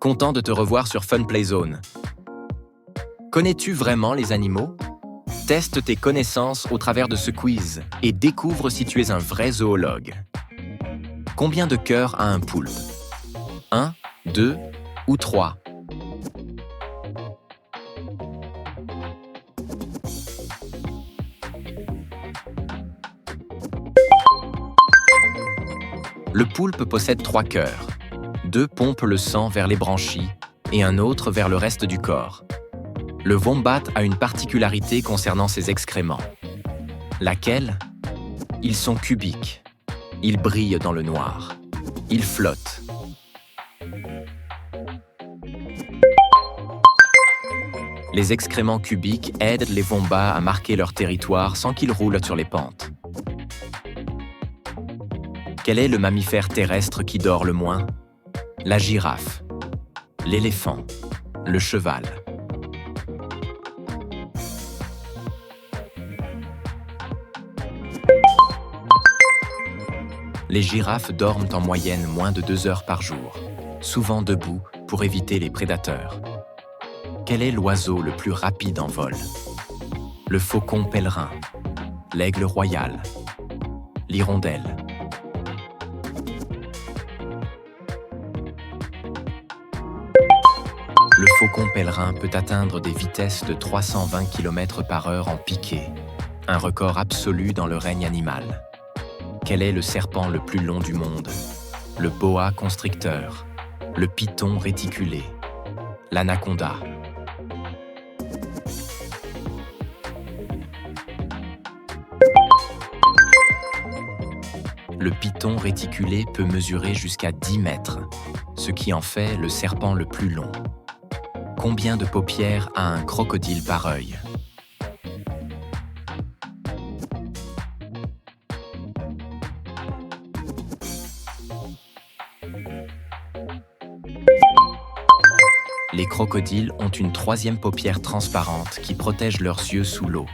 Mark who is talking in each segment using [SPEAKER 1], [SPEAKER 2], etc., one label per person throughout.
[SPEAKER 1] Content de te revoir sur Fun Play Zone. Connais-tu vraiment les animaux? Teste tes connaissances au travers de ce quiz et découvre si tu es un vrai zoologue. Combien de cœurs a un poulpe? 1, 2 ou 3? Le poulpe possède 3 cœurs. 2 pompent le sang vers les branchies et un autre vers le reste du corps. Le wombat a une particularité concernant ses excréments. Laquelle? Ils sont cubiques. Ils brillent dans le noir. Ils flottent. Les excréments cubiques aident les wombats à marquer leur territoire sans qu'ils roulent sur les pentes. Quel est le mammifère terrestre qui dort le moins? La girafe, l'éléphant, le cheval. Les girafes dorment en moyenne moins de 2 heures par jour, souvent debout pour éviter les prédateurs. Quel est l'oiseau le plus rapide en vol? Le faucon pèlerin, l'aigle royal, l'hirondelle. Le faucon pèlerin peut atteindre des vitesses de 320 km/h en piqué, un record absolu dans le règne animal. Quel est le serpent le plus long du monde? Le boa constricteur, le python réticulé, l'anaconda. Le python réticulé peut mesurer jusqu'à 10 mètres, ce qui en fait le serpent le plus long. Combien de paupières a un crocodile par œil? Les crocodiles ont une 3e paupière transparente qui protège leurs yeux sous l'eau.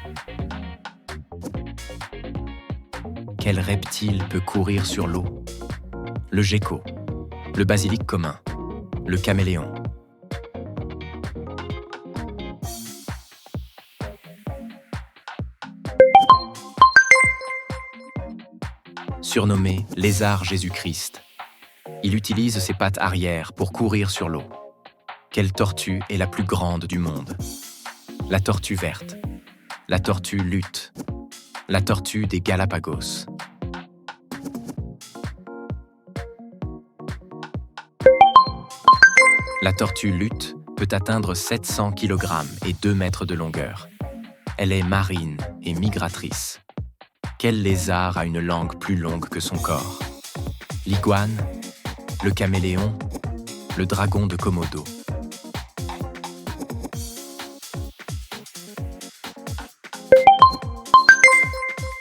[SPEAKER 1] Quel reptile peut courir sur l'eau? Le gecko, le basilic commun, le caméléon. Surnommé lézard Jésus-Christ, il utilise ses pattes arrière pour courir sur l'eau. Quelle tortue est la plus grande du monde? La tortue verte, la tortue luth, la tortue des Galapagos. La tortue luth peut atteindre 700 kg et 2 mètres de longueur. Elle est marine et migratrice. Quel lézard a une langue plus longue que son corps? L'iguane, le caméléon, le dragon de Komodo.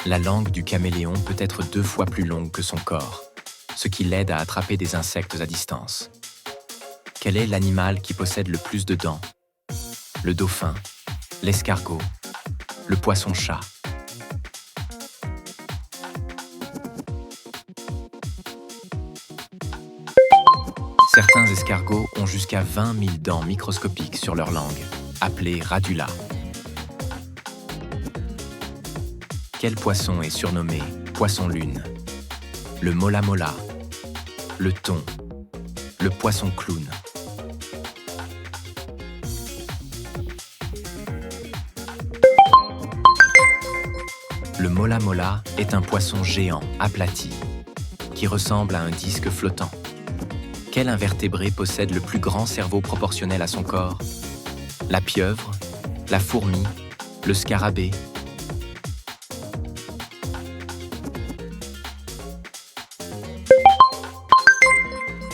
[SPEAKER 1] La langue du caméléon peut être 2 fois plus longue que son corps, ce qui l'aide à attraper des insectes à distance. Quel est l'animal qui possède le plus de dents? Le dauphin, l'escargot, le poisson-chat. Certains escargots ont jusqu'à 20 000 dents microscopiques sur leur langue, appelées radula. Quel poisson est surnommé poisson-lune? Le mola-mola, le thon, le poisson-clown. Le mola-mola est un poisson géant aplati, qui ressemble à un disque flottant. Quel invertébré possède le plus grand cerveau proportionnel à son corps? La pieuvre, la fourmi, le scarabée.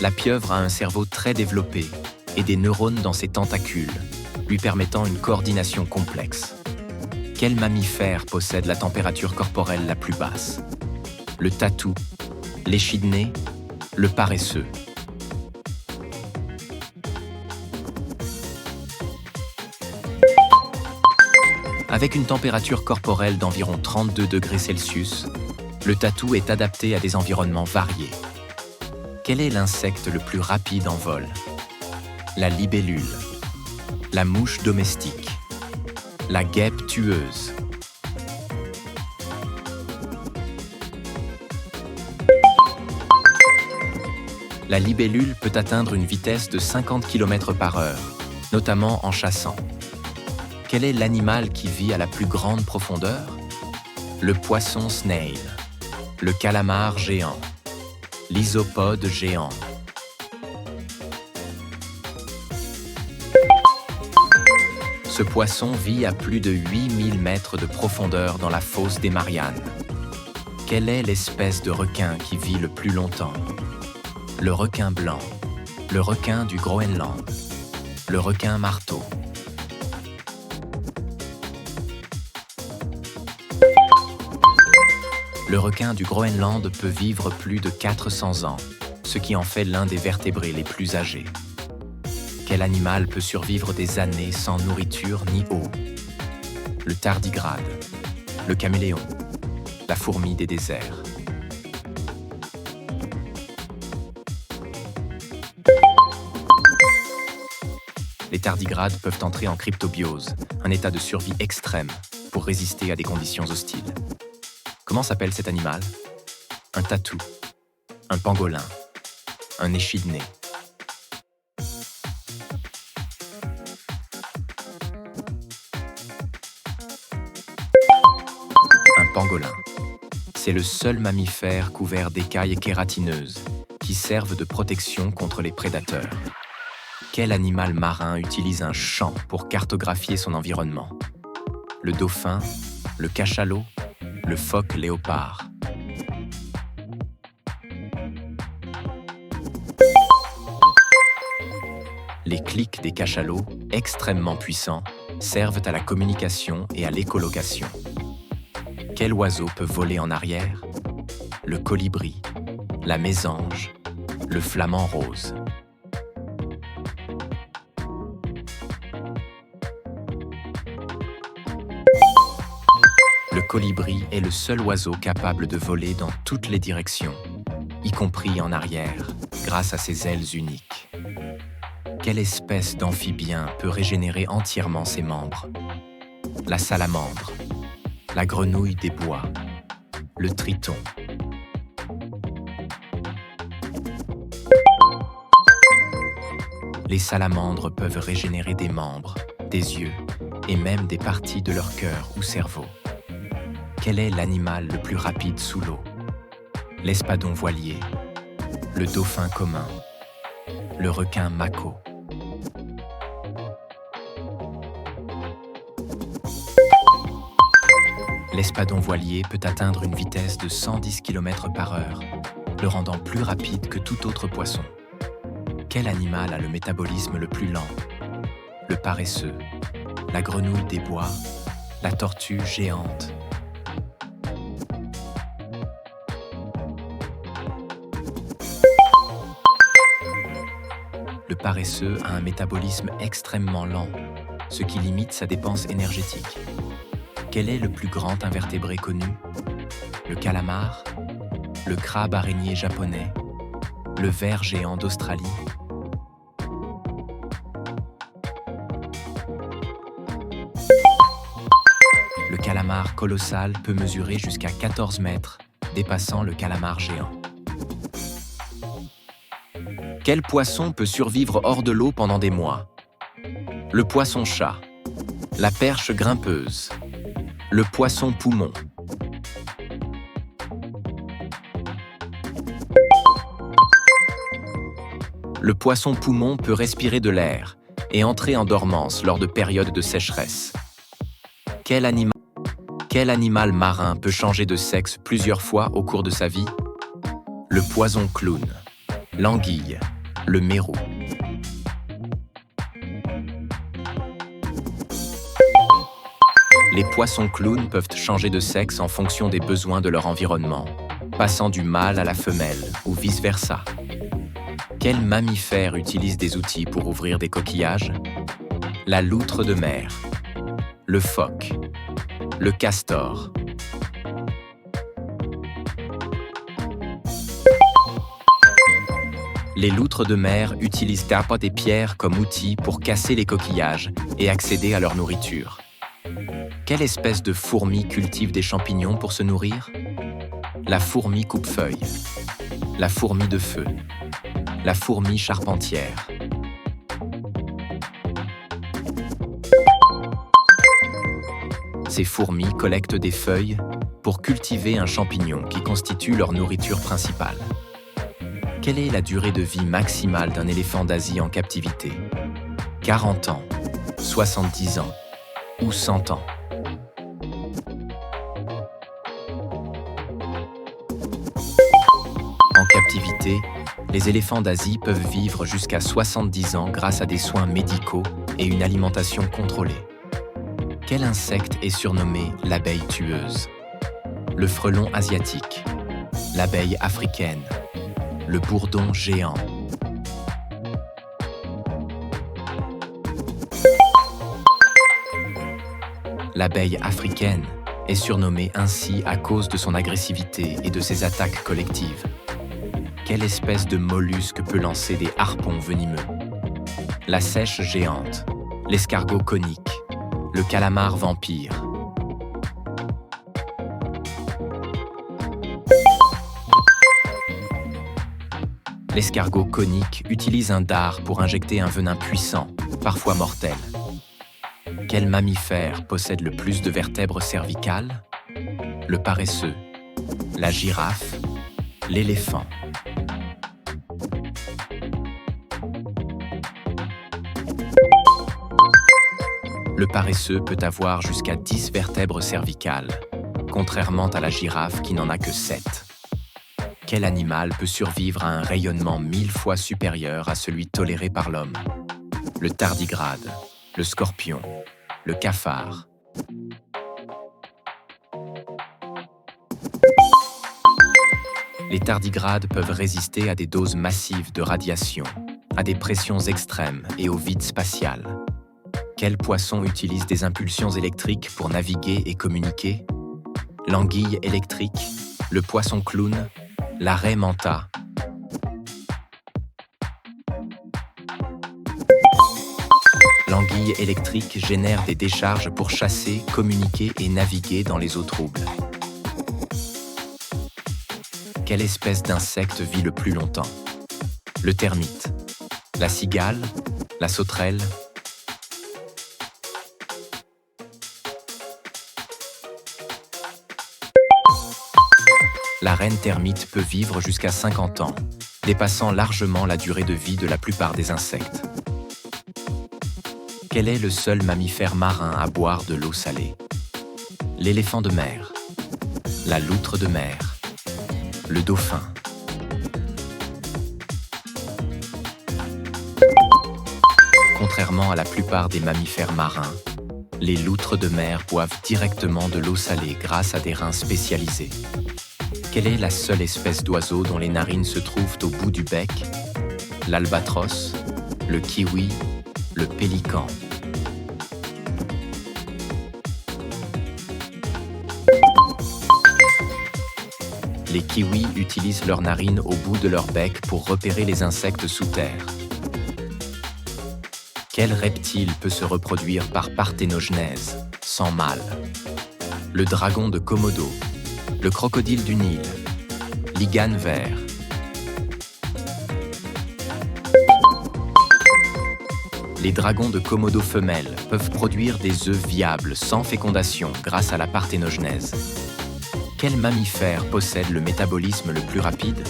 [SPEAKER 1] La pieuvre a un cerveau très développé et des neurones dans ses tentacules, lui permettant une coordination complexe. Quel mammifère possède la température corporelle la plus basse? Le tatou, l'échidné, le paresseux. Avec une température corporelle d'environ 32 degrés Celsius, le tatou est adapté à des environnements variés. Quel est l'insecte le plus rapide en vol? La libellule. La mouche domestique. La guêpe tueuse. La libellule peut atteindre une vitesse de 50 km/h, notamment en chassant. Quel est l'animal qui vit à la plus grande profondeur? Le poisson snail, le calamar géant, l'isopode géant. Ce poisson vit à plus de 8000 mètres de profondeur dans la fosse des Mariannes. Quelle est l'espèce de requin qui vit le plus longtemps? Le requin blanc, le requin du Groenland, le requin marteau. Le requin du Groenland peut vivre plus de 400 ans, ce qui en fait l'un des vertébrés les plus âgés. Quel animal peut survivre des années sans nourriture ni eau? Le tardigrade, le caméléon, la fourmi des déserts. Les tardigrades peuvent entrer en cryptobiose, un état de survie extrême pour résister à des conditions hostiles. Comment s'appelle cet animal? Un tatou, un pangolin, un échidné. Un pangolin. C'est le seul mammifère couvert d'écailles kératineuses qui servent de protection contre les prédateurs. Quel animal marin utilise un champ pour cartographier son environnement? Le dauphin, le cachalot, le phoque léopard. Les clics des cachalots, extrêmement puissants, servent à la communication et à l'écholocation. Quel oiseau peut voler en arrière? Le colibri, la mésange, le flamant rose. Le colibri est le seul oiseau capable de voler dans toutes les directions, y compris en arrière, grâce à ses ailes uniques. Quelle espèce d'amphibien peut régénérer entièrement ses membres? La salamandre, la grenouille des bois, le triton. Les salamandres peuvent régénérer des membres, des yeux et même des parties de leur cœur ou cerveau. Quel est l'animal le plus rapide sous l'eau? L'espadon voilier, le dauphin commun, le requin mako. L'espadon voilier peut atteindre une vitesse de 110 km/h, le rendant plus rapide que tout autre poisson. Quel animal a le métabolisme le plus lent? Le paresseux, la grenouille des bois, la tortue géante. Le paresseux a un métabolisme extrêmement lent, ce qui limite sa dépense énergétique. Quel est le plus grand invertébré connu? Le calamar, le crabe araignée japonais, le ver géant d'Australie. Le calamar colossal peut mesurer jusqu'à 14 mètres, dépassant le calamar géant. Quel poisson peut survivre hors de l'eau pendant des mois? Le poisson-chat, la perche grimpeuse, le poisson-poumon. Le poisson-poumon peut respirer de l'air et entrer en dormance lors de périodes de sécheresse. Quel animal marin peut changer de sexe plusieurs fois au cours de sa vie? Le poison-clown, l'anguille, le mérou. Les poissons-clowns peuvent changer de sexe en fonction des besoins de leur environnement, passant du mâle à la femelle ou vice-versa. Quel mammifère utilise des outils pour ouvrir des coquillages? La loutre de mer, le phoque, le castor. Les loutres de mer utilisent parfois des pierres comme outils pour casser les coquillages et accéder à leur nourriture. Quelle espèce de fourmi cultive des champignons pour se nourrir? La fourmi coupe-feuille, la fourmi de feu, la fourmi charpentière. Ces fourmis collectent des feuilles pour cultiver un champignon qui constitue leur nourriture principale. Quelle est la durée de vie maximale d'un éléphant d'Asie en captivité? 40 ans, 70 ans ou 100 ans? En captivité, les éléphants d'Asie peuvent vivre jusqu'à 70 ans grâce à des soins médicaux et une alimentation contrôlée. Quel insecte est surnommé l'abeille tueuse? Le frelon asiatique, l'abeille africaine, le bourdon géant. L'abeille africaine est surnommée ainsi à cause de son agressivité et de ses attaques collectives. Quelle espèce de mollusque peut lancer des harpons venimeux? La seiche géante, l'escargot conique, le calamar vampire. L'escargot conique utilise un dard pour injecter un venin puissant, parfois mortel. Quel mammifère possède le plus de vertèbres cervicales? Le paresseux, la girafe, l'éléphant. Le paresseux peut avoir jusqu'à 10 vertèbres cervicales, contrairement à la girafe qui n'en a que 7. Quel animal peut survivre à un rayonnement 1000 fois supérieur à celui toléré par l'homme? Le tardigrade, le scorpion, le cafard. Les tardigrades peuvent résister à des doses massives de radiation, à des pressions extrêmes et au vide spatial. Quel poisson utilise des impulsions électriques pour naviguer et communiquer? L'anguille électrique, le poisson clown, la raie manta. L'anguille électrique génère des décharges pour chasser, communiquer et naviguer dans les eaux troubles. Quelle espèce d'insecte vit le plus longtemps? Le termite, la cigale, la sauterelle. La reine termite peut vivre jusqu'à 50 ans, dépassant largement la durée de vie de la plupart des insectes. Quel est le seul mammifère marin à boire de l'eau salée? L'éléphant de mer, la loutre de mer, le dauphin. Contrairement à la plupart des mammifères marins, les loutres de mer boivent directement de l'eau salée grâce à des reins spécialisés. Quelle est la seule espèce d'oiseau dont les narines se trouvent au bout du bec? L'albatros, le kiwi, le pélican. Les kiwis utilisent leurs narines au bout de leur bec pour repérer les insectes sous terre. Quel reptile peut se reproduire par parthénogenèse, sans mâle? Le dragon de Komodo, le crocodile du Nil, l'igane vert. Les dragons de Komodo femelles peuvent produire des œufs viables sans fécondation grâce à la parthénogenèse. Quel mammifère possède le métabolisme le plus rapide?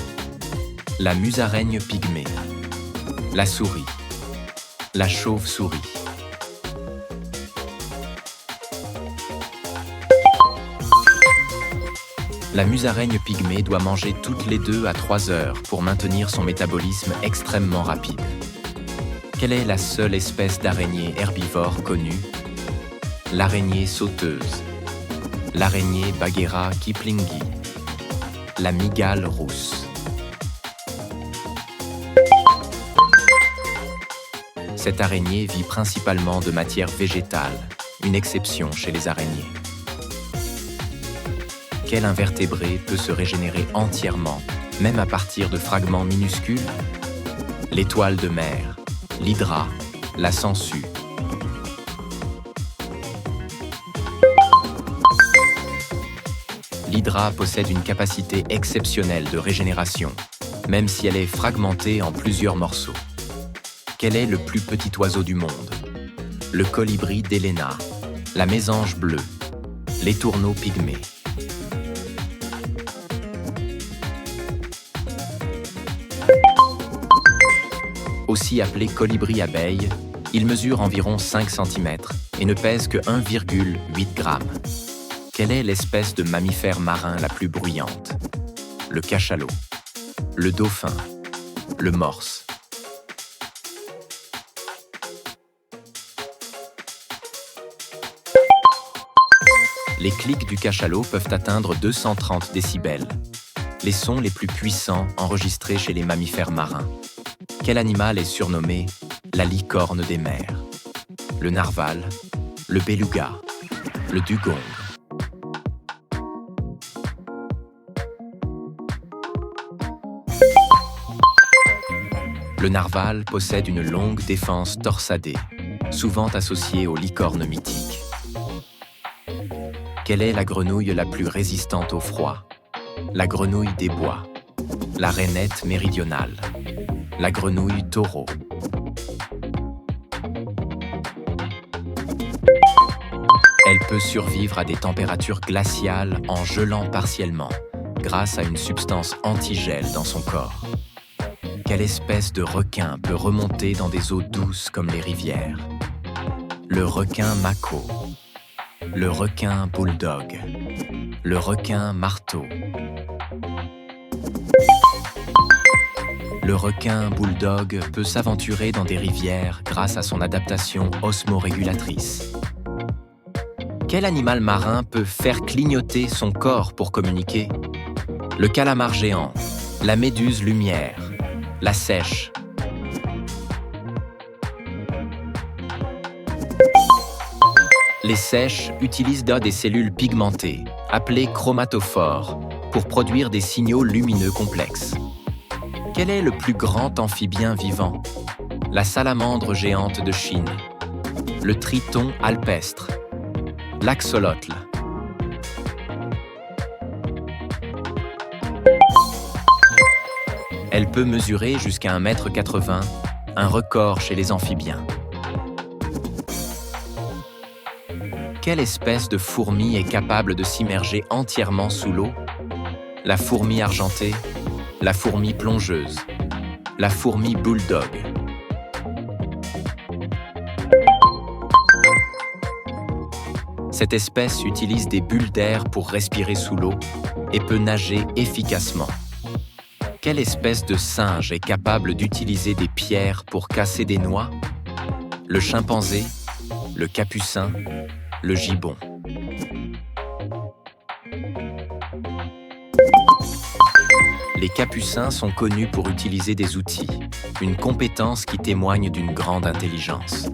[SPEAKER 1] La musaraigne pygmée, la souris, la chauve-souris. La musaraigne pygmée doit manger toutes les 2 à 3 heures pour maintenir son métabolisme extrêmement rapide. Quelle est la seule espèce d'araignée herbivore connue? L'araignée sauteuse, l'araignée Bagheera kiplingii, la mygale rousse. Cette araignée vit principalement de matière végétale, une exception chez les araignées. Quel invertébré peut se régénérer entièrement, même à partir de fragments minuscules? l'étoile de mer, l'hydra, la sangsue. L'hydra possède une capacité exceptionnelle de régénération, même si elle est fragmentée en plusieurs morceaux. Quel est le plus petit oiseau du monde? Le colibri d'Helena, la mésange bleue, l'étourneau pygmée. Aussi appelé colibri-abeille, il mesure environ 5 cm et ne pèse que 1,8 g. Quelle est l'espèce de mammifère marin la plus bruyante? Le cachalot, le dauphin, le morse. Les clics du cachalot peuvent atteindre 230 décibels, les sons les plus puissants enregistrés chez les mammifères marins. Quel animal est surnommé la licorne des mers? Le narwal, le beluga, le dugong. Le narwal possède une longue défense torsadée, souvent associée aux licornes mythiques. Quelle est la grenouille la plus résistante au froid? La grenouille des bois, la rainette méridionale, la grenouille taureau. Elle peut survivre à des températures glaciales en gelant partiellement, grâce à une substance antigel dans son corps. Quelle espèce de requin peut remonter dans des eaux douces comme les rivières? Le requin mako, le requin bulldog, le requin marteau. Le requin bulldog peut s'aventurer dans des rivières grâce à son adaptation osmorégulatrice. Quel animal marin peut faire clignoter son corps pour communiquer? Le calamar géant, la méduse lumière, la seiche. Les seiches utilisent des cellules pigmentées, appelées chromatophores, pour produire des signaux lumineux complexes. Quel est le plus grand amphibien vivant? La salamandre géante de Chine, le triton alpestre, l'axolotl. Elle peut mesurer jusqu'à 1,80 m, un record chez les amphibiens. Quelle espèce de fourmi est capable de s'immerger entièrement sous l'eau? La fourmi argentée, la fourmi plongeuse, la fourmi bulldog. Cette espèce utilise des bulles d'air pour respirer sous l'eau et peut nager efficacement. Quelle espèce de singe est capable d'utiliser des pierres pour casser des noix? Le chimpanzé, le capucin, le gibbon. Les capucins sont connus pour utiliser des outils, une compétence qui témoigne d'une grande intelligence.